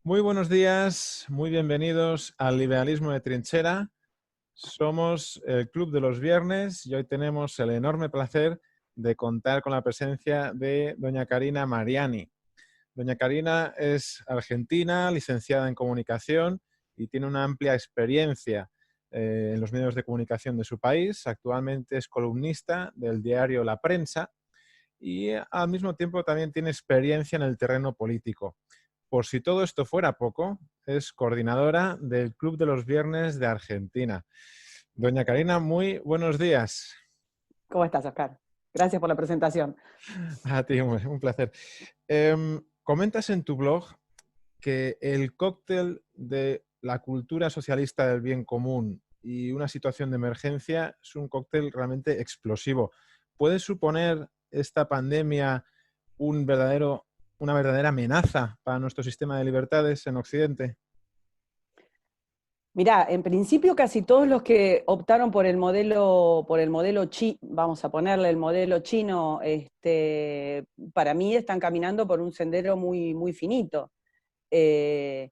Muy buenos días, muy bienvenidos al Liberalismo de Trinchera. Somos el Club de los Viernes y hoy tenemos el enorme placer de contar con la presencia de doña Karina Mariani. Doña Karina es argentina, licenciada en comunicación y tiene una amplia experiencia en los medios de comunicación de su país. Actualmente es columnista del diario La Prensa y al mismo tiempo también tiene experiencia en el terreno político. Por si todo esto fuera poco, es coordinadora del Club de los Viernes de Argentina. Doña Karina, muy buenos días. ¿Cómo estás, Oscar? Gracias por la presentación. A ti, un placer. Comentas en tu blog que el cóctel de la cultura socialista del bien común y una situación de emergencia es un cóctel realmente explosivo. ¿Puede suponer esta pandemia una verdadera amenaza para nuestro sistema de libertades en Occidente? Mirá, en principio casi todos los que optaron por el modelo chino, vamos a ponerle el modelo chino, para mí están caminando por un sendero muy, muy finito. Eh,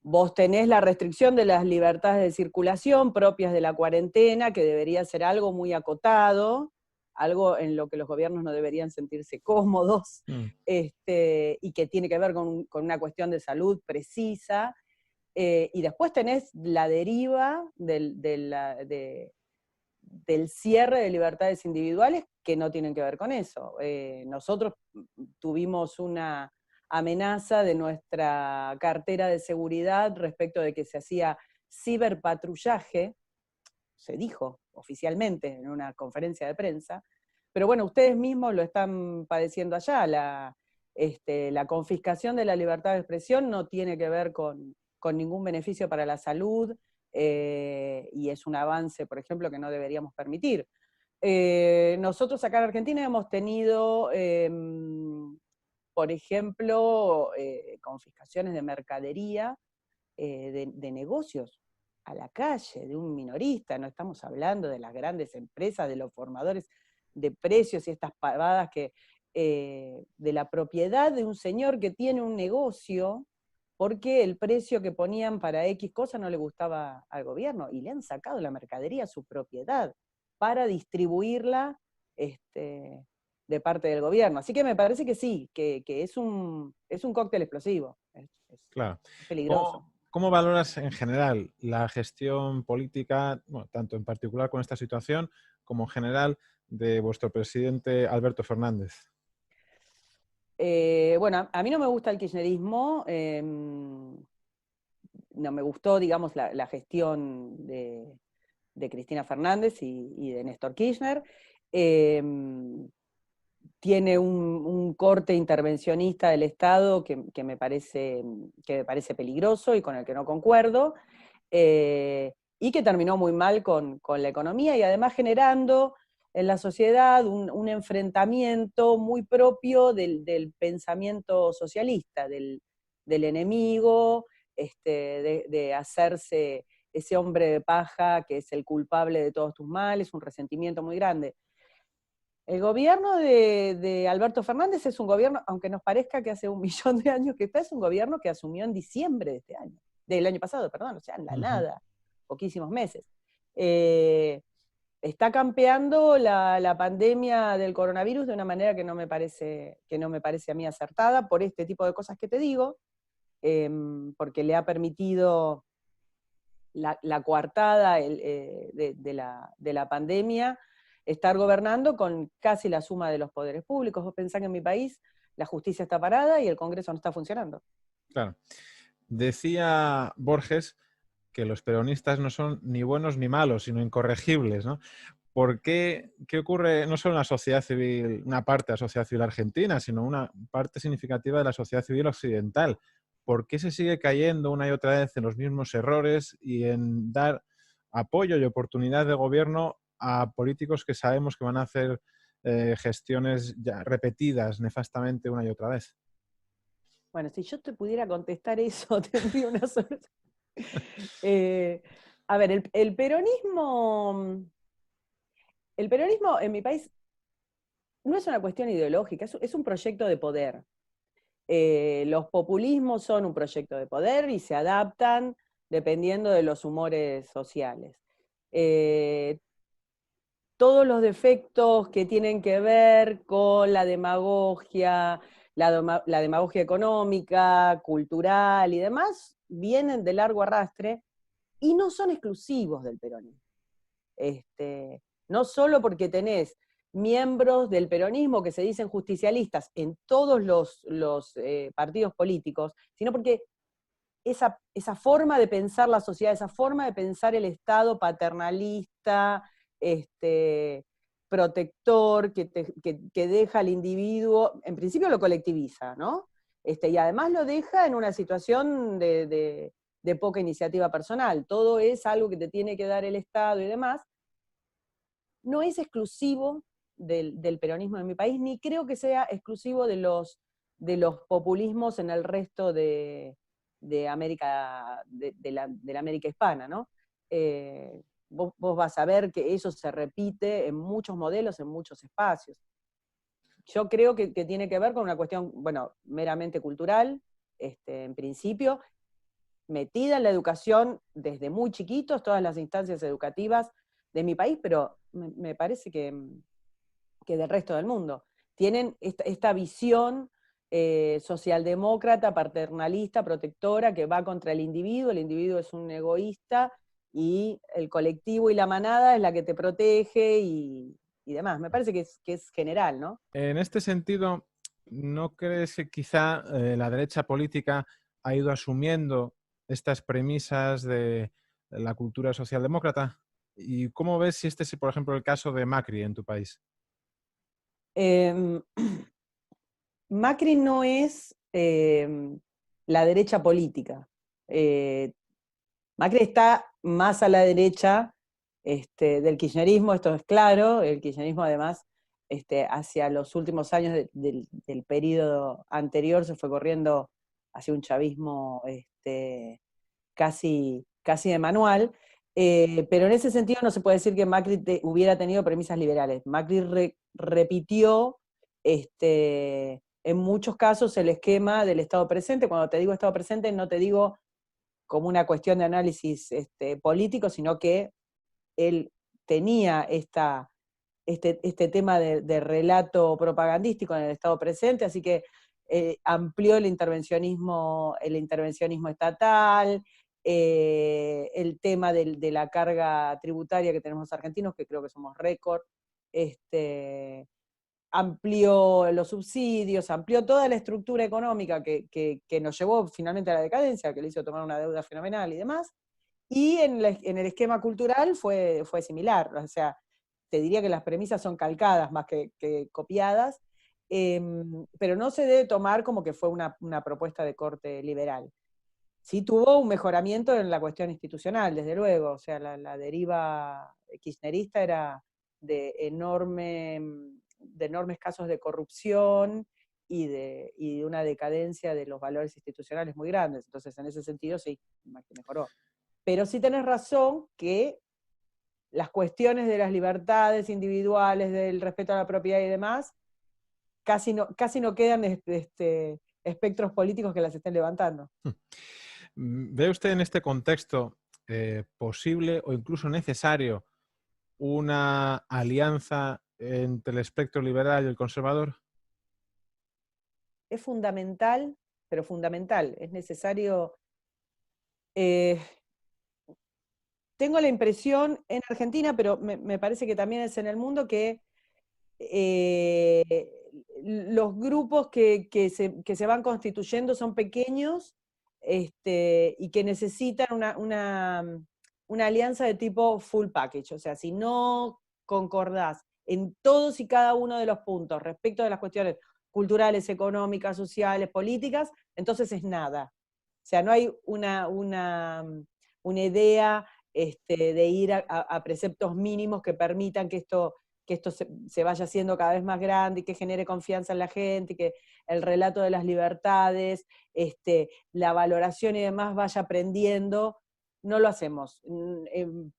Vos tenés la restricción de las libertades de circulación propias de la cuarentena, que debería ser algo muy acotado, algo en lo que los gobiernos no deberían sentirse cómodos, Mm. y que tiene que ver con una cuestión de salud precisa. Y después tenés la deriva del cierre de libertades individuales que no tienen que ver con eso. Nosotros tuvimos una amenaza de nuestra cartera de seguridad respecto de que se hacía ciberpatrullaje, se dijo oficialmente en una conferencia de prensa, pero bueno, ustedes mismos lo están padeciendo allá. La confiscación de la libertad de expresión no tiene que ver con ningún beneficio para la salud, y es un avance, por ejemplo, que no deberíamos permitir. Nosotros acá en Argentina hemos tenido, por ejemplo, confiscaciones de mercadería, de negocios a la calle, de un minorista. No estamos hablando de las grandes empresas, de los formadores de precios y estas pavadas de la propiedad de un señor que tiene un negocio porque el precio que ponían para X cosa no le gustaba al gobierno, y le han sacado la mercadería a su propiedad para distribuirla, de parte del gobierno. Así que me parece que sí, que es un cóctel explosivo, Claro. es peligroso. ¿Cómo valoras en general la gestión política, bueno, tanto en particular con esta situación como en general de vuestro presidente Alberto Fernández? Bueno, a mí no me gusta el kirchnerismo, no me gustó, digamos, la gestión de Cristina Fernández y de Néstor Kirchner. Eh, Tiene un corte intervencionista del Estado que me parece peligroso y con el que no concuerdo, y que terminó muy mal con la economía y además generando en la sociedad un enfrentamiento muy propio del pensamiento socialista, del enemigo, de hacerse ese hombre de paja que es el culpable de todos tus males, un resentimiento muy grande. El gobierno de Alberto Fernández es un gobierno, aunque nos parezca que hace 1 millón de años que está, es un gobierno que asumió en diciembre de este año, del año pasado, perdón, o sea, en la Ujú. nada, poquísimos meses. Eh, Está campeando la pandemia del coronavirus de una manera que no me parece a mí acertada por este tipo de cosas que te digo, porque le ha permitido la coartada de la pandemia, estar gobernando con casi la suma de los poderes públicos. Vos pensás que en mi país la justicia está parada y el Congreso no está funcionando. Claro. Decía Borges que los peronistas no son ni buenos ni malos, sino incorregibles, ¿no? ¿Qué ocurre no solo en la sociedad civil, una parte de la sociedad civil argentina, sino una parte significativa de la sociedad civil occidental? ¿Por qué se sigue cayendo una y otra vez en los mismos errores y en dar apoyo y oportunidad de gobierno a políticos que sabemos que van a hacer gestiones ya repetidas nefastamente una y otra vez? Bueno, si yo te pudiera contestar eso, tendría una solución. Eh, a ver, el peronismo en mi país no es una cuestión ideológica, es un proyecto de poder. Los populismos son un proyecto de poder y se adaptan dependiendo de los humores sociales. Todos los defectos que tienen que ver con la demagogia, la demagogia económica, cultural y demás, vienen de largo arrastre y no son exclusivos del peronismo. No solo porque tenés miembros del peronismo que se dicen justicialistas en todos los partidos políticos, sino porque esa forma de pensar la sociedad, esa forma de pensar el Estado paternalista, protector, que deja al individuo, en principio lo colectiviza, ¿no? Y además lo deja en una situación de poca iniciativa personal. Todo es algo que te tiene que dar el Estado y demás. No es exclusivo del peronismo de mi país, ni creo que sea exclusivo de los populismos en el resto de América, de la América hispana, ¿no? Vos vas a ver que eso se repite en muchos modelos, en muchos espacios. Yo creo que tiene que ver con una cuestión, bueno, meramente cultural, en principio, metida en la educación desde muy chiquitos, todas las instancias educativas de mi país, pero me parece que del resto del mundo. Tienen esta visión socialdemócrata, paternalista, protectora, que va contra el individuo es un egoísta, y el colectivo y la manada es la que te protege y demás. Me parece que es general, ¿no? En este sentido, ¿no crees que quizá la derecha política ha ido asumiendo estas premisas de la cultura socialdemócrata? ¿Y cómo ves si este es, por ejemplo, el caso de Macri en tu país? Eh, Macri no es la derecha política. Macri está más a la derecha del kirchnerismo, esto es claro. El kirchnerismo además, hacia los últimos años del periodo anterior, se fue corriendo hacia un chavismo casi de manual, pero en ese sentido no se puede decir que Macri hubiera tenido premisas liberales. Macri repitió en muchos casos el esquema del Estado presente. Cuando te digo Estado presente, no te digo como una cuestión de análisis político, sino que él tenía este tema de relato propagandístico en el Estado presente, así que amplió el intervencionismo estatal, el tema de la carga tributaria que tenemos los argentinos, que creo que somos récord, amplió los subsidios, amplió toda la estructura económica que nos llevó finalmente a la decadencia, que le hizo tomar una deuda fenomenal y demás, y en el esquema cultural fue similar. O sea, te diría que las premisas son calcadas más que copiadas, pero no se debe tomar como que fue una propuesta de corte liberal. Sí tuvo un mejoramiento en la cuestión institucional, desde luego. O sea, la deriva kirchnerista era de enormes casos de corrupción y de una decadencia de los valores institucionales muy grandes. Entonces, en ese sentido, sí, mejoró. Pero sí tenés razón que las cuestiones de las libertades individuales, del respeto a la propiedad y demás, casi no quedan espectros políticos que las estén levantando. ¿Ve usted en este contexto posible o incluso necesario una alianza entre el espectro liberal y el conservador? Es fundamental, pero fundamental. Es necesario. Tengo la impresión en Argentina, pero me parece que también es en el mundo, que los grupos que se van constituyendo son pequeños, y que necesitan una alianza de tipo full package. O sea, si no concordás en todos y cada uno de los puntos respecto de las cuestiones culturales, económicas, sociales, políticas, entonces es nada. O sea, no hay una idea de ir a preceptos mínimos que permitan que esto se vaya haciendo cada vez más grande y que genere confianza en la gente, y que el relato de las libertades, la valoración y demás vaya aprendiendo. No lo hacemos.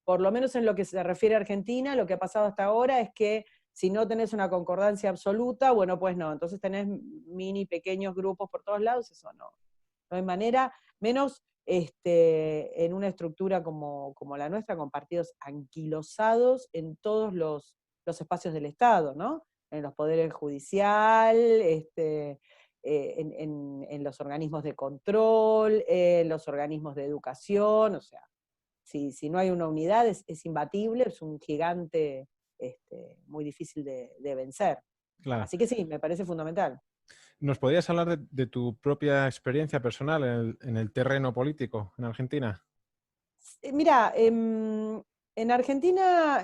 Por lo menos en lo que se refiere a Argentina, lo que ha pasado hasta ahora es que Si no tenés una concordancia absoluta, bueno, pues no. Entonces tenés pequeños grupos por todos lados, eso no. No hay manera, menos en una estructura como la nuestra, con partidos anquilosados en todos los espacios del Estado, ¿no? En los poderes judicial, en los organismos de control, en los organismos de educación, o sea, si no hay una unidad es imbatible, es un gigante muy difícil de vencer. Claro. Así que sí, me parece fundamental. ¿Nos podrías hablar de tu propia experiencia personal en el terreno político en Argentina? Mira, en Argentina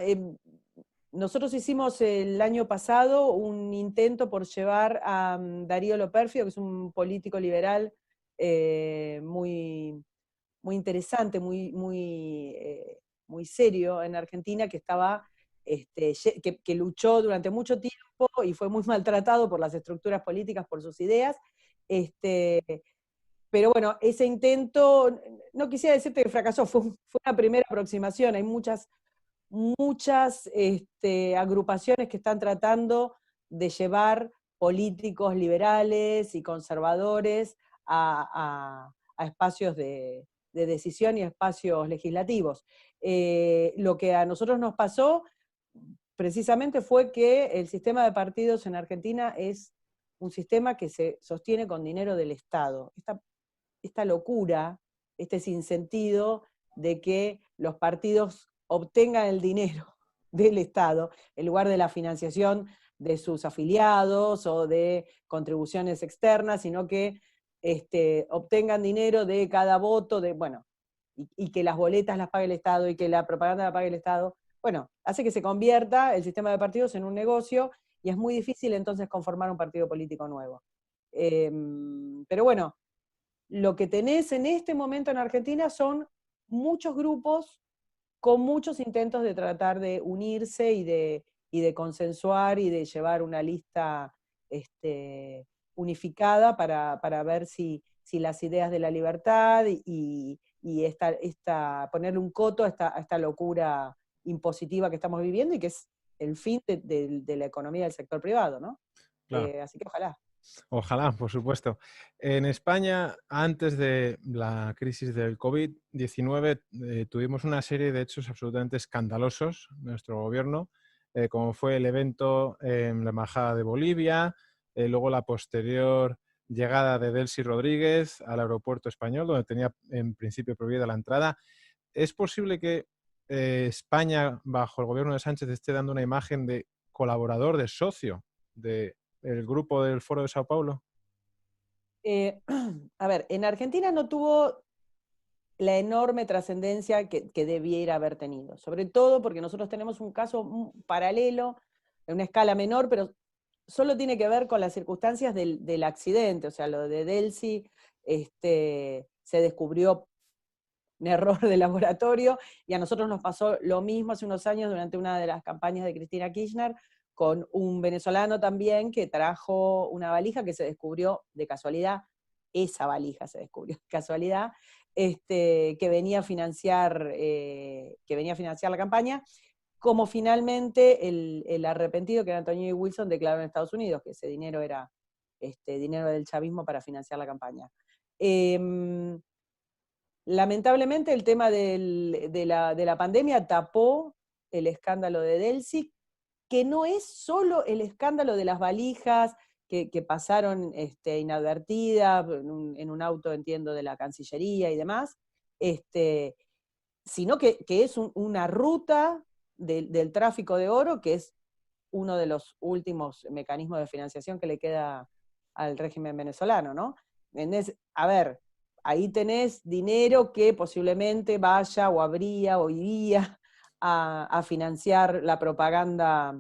nosotros hicimos el año pasado un intento por llevar a Darío Loperfido, que es un político liberal muy, muy interesante, muy serio en Argentina, que estaba, que luchó durante mucho tiempo y fue muy maltratado por las estructuras políticas, por sus ideas. Pero bueno, ese intento, no quisiera decirte que fracasó, fue una primera aproximación. Hay muchas agrupaciones que están tratando de llevar políticos liberales y conservadores a espacios de decisión y espacios legislativos. Lo que a nosotros nos pasó precisamente fue que el sistema de partidos en Argentina es un sistema que se sostiene con dinero del Estado. Esta locura, este sinsentido de que los partidos obtengan el dinero del Estado en lugar de la financiación de sus afiliados o de contribuciones externas, sino que obtengan dinero de cada voto, y que las boletas las pague el Estado y que la propaganda la pague el Estado. Bueno, hace que se convierta el sistema de partidos en un negocio y es muy difícil entonces conformar un partido político nuevo. Pero bueno, lo que tenés en este momento en Argentina son muchos grupos con muchos intentos de tratar de unirse y de consensuar y de llevar una lista unificada para ver si las ideas de la libertad y ponerle un coto a esta locura impositiva que estamos viviendo y que es el fin de la economía del sector privado, ¿no? Claro. Así que ojalá. Ojalá, por supuesto. En España, antes de la crisis del COVID-19, tuvimos una serie de hechos absolutamente escandalosos en nuestro gobierno, como fue el evento en la Embajada de Bolivia, luego la posterior llegada de Delcy Rodríguez al aeropuerto español, donde tenía en principio prohibida la entrada. ¿Es posible que España, bajo el gobierno de Sánchez, esté dando una imagen de colaborador, de socio de el grupo del Foro de Sao Paulo? A ver, en Argentina no tuvo la enorme trascendencia que debiera haber tenido, sobre todo porque nosotros tenemos un caso paralelo, en una escala menor, pero solo tiene que ver con las circunstancias del accidente, o sea, lo de Delcy se descubrió un error de laboratorio, y a nosotros nos pasó lo mismo hace unos años durante una de las campañas de Cristina Kirchner, con un venezolano también que trajo una valija que se descubrió de casualidad, esa valija se descubrió de casualidad, que venía a financiar la campaña, como finalmente el arrepentido, que era Antonio E. Wilson, declaró en Estados Unidos, que ese dinero era dinero del chavismo para financiar la campaña. Lamentablemente el tema de la pandemia tapó el escándalo de Delcy, que no es solo el escándalo de las valijas que pasaron inadvertidas en un auto, entiendo, de la Cancillería y demás, sino que es una ruta del tráfico de oro, que es uno de los últimos mecanismos de financiación que le queda al régimen venezolano, ¿no? A ver, ahí tenés dinero que posiblemente vaya o habría o iría a financiar la propaganda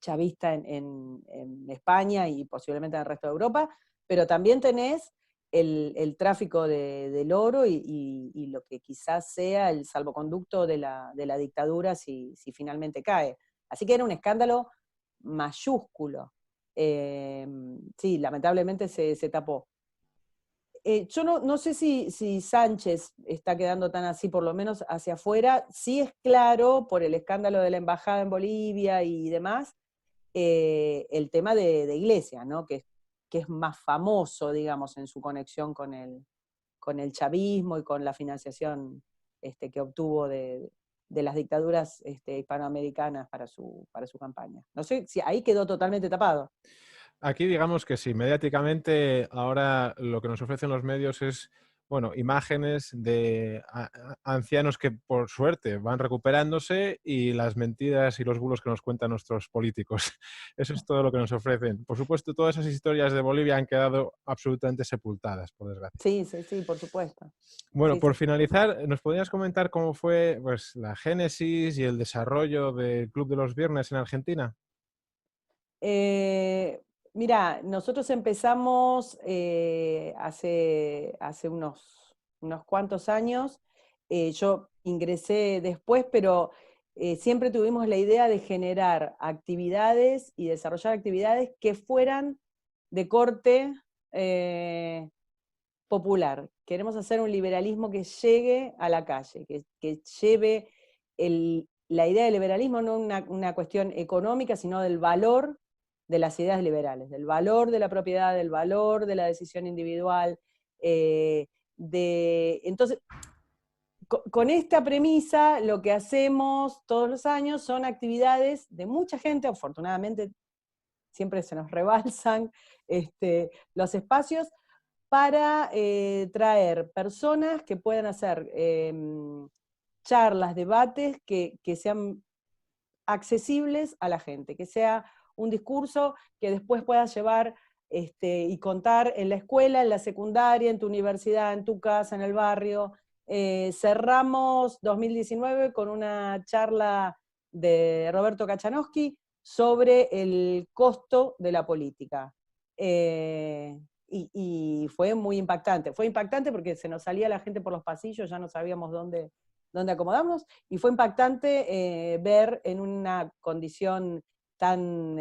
chavista en España y posiblemente en el resto de Europa, pero también tenés el tráfico del oro y lo que quizás sea el salvoconducto de la dictadura si finalmente cae. Así que era un escándalo mayúsculo. Sí, lamentablemente se tapó. Yo no sé si Sánchez está quedando tan así, por lo menos hacia afuera. Sí es claro, por el escándalo de la embajada en Bolivia y demás, el tema de Iglesias, ¿no? Que es más famoso, digamos, en su conexión con el chavismo y con la financiación que obtuvo de las dictaduras hispanoamericanas para su campaña. No sé si ahí quedó totalmente tapado. Aquí digamos que sí, mediáticamente ahora lo que nos ofrecen los medios es, bueno, imágenes de ancianos que por suerte van recuperándose y las mentiras y los bulos que nos cuentan nuestros políticos. Eso es todo lo que nos ofrecen. Por supuesto, todas esas historias de Bolivia han quedado absolutamente sepultadas, por desgracia. Sí, sí, sí, por supuesto. Bueno, Sí, por sí. finalizar, ¿nos podrías comentar cómo fue pues, la génesis y el desarrollo del Club de los Viernes en Argentina? Eh, Mira, nosotros empezamos hace unos cuantos años. Yo ingresé después, pero siempre tuvimos la idea de generar actividades y desarrollar actividades que fueran de corte popular. Queremos hacer un liberalismo que llegue a la calle, que lleve la idea del liberalismo no una cuestión económica, sino del valor de las ideas liberales, del valor de la propiedad, del valor de la decisión individual. Entonces, con esta premisa, lo que hacemos todos los años son actividades de mucha gente, afortunadamente siempre se nos rebalsan los espacios, para traer personas que puedan hacer charlas, debates que sean accesibles a la gente, que sea un discurso que después puedas llevar y contar en la escuela, en la secundaria, en tu universidad, en tu casa, en el barrio. Cerramos 2019 con una charla de Roberto Kachanowski sobre el costo de la política. Y fue muy impactante. Fue impactante porque se nos salía la gente por los pasillos, ya no sabíamos dónde acomodarnos, y fue impactante ver en una condición tan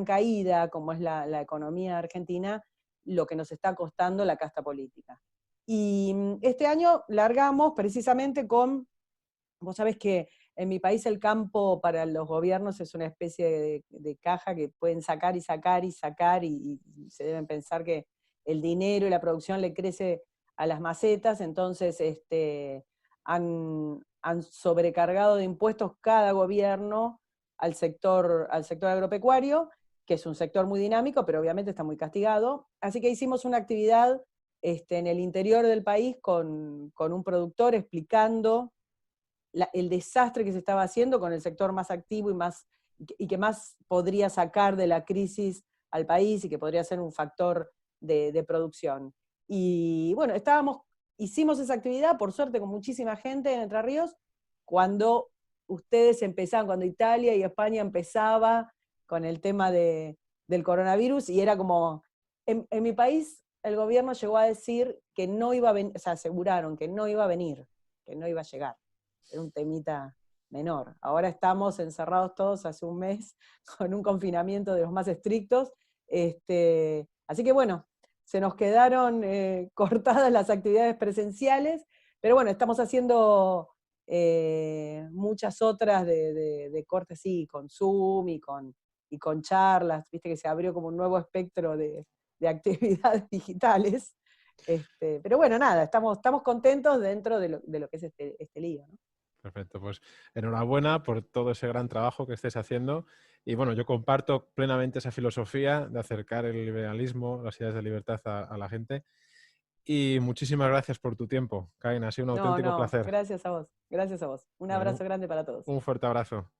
caída como es la economía argentina, lo que nos está costando la casta política. Y este año largamos precisamente con, vos sabés que en mi país el campo para los gobiernos es una especie de caja que pueden sacar y sacar y sacar y se deben pensar que el dinero y la producción le crece a las macetas, entonces han sobrecargado de impuestos cada gobierno al sector agropecuario, que es un sector muy dinámico, pero obviamente está muy castigado. Así que hicimos una actividad en el interior del país con un productor explicando el desastre que se estaba haciendo con el sector más activo y que más podría sacar de la crisis al país y que podría ser un factor de producción. Y bueno, hicimos esa actividad, por suerte, con muchísima gente en Entre Ríos, cuando ustedes empezaban, cuando Italia y España empezaba con el tema del coronavirus, y era como, en mi país el gobierno llegó a decir que no iba a venir, o sea, aseguraron que no iba a venir, que no iba a llegar. Era un temita menor. Ahora estamos encerrados todos hace un mes con un confinamiento de los más estrictos. Así que bueno, se nos quedaron cortadas las actividades presenciales, pero bueno, estamos haciendo muchas otras de corte, sí, con Zoom y con charlas. Viste que se abrió como un nuevo espectro de actividades digitales. Pero bueno, nada, estamos contentos dentro de lo que es este lío, ¿no? Perfecto, pues enhorabuena por todo ese gran trabajo que estés haciendo. Y bueno, yo comparto plenamente esa filosofía de acercar el liberalismo, las ideas de libertad a la gente. Y muchísimas gracias por tu tiempo, Kain. Ha sido un No, auténtico no, placer. gracias a vos, gracias a vos. Un Bueno, abrazo grande para todos. un fuerte abrazo.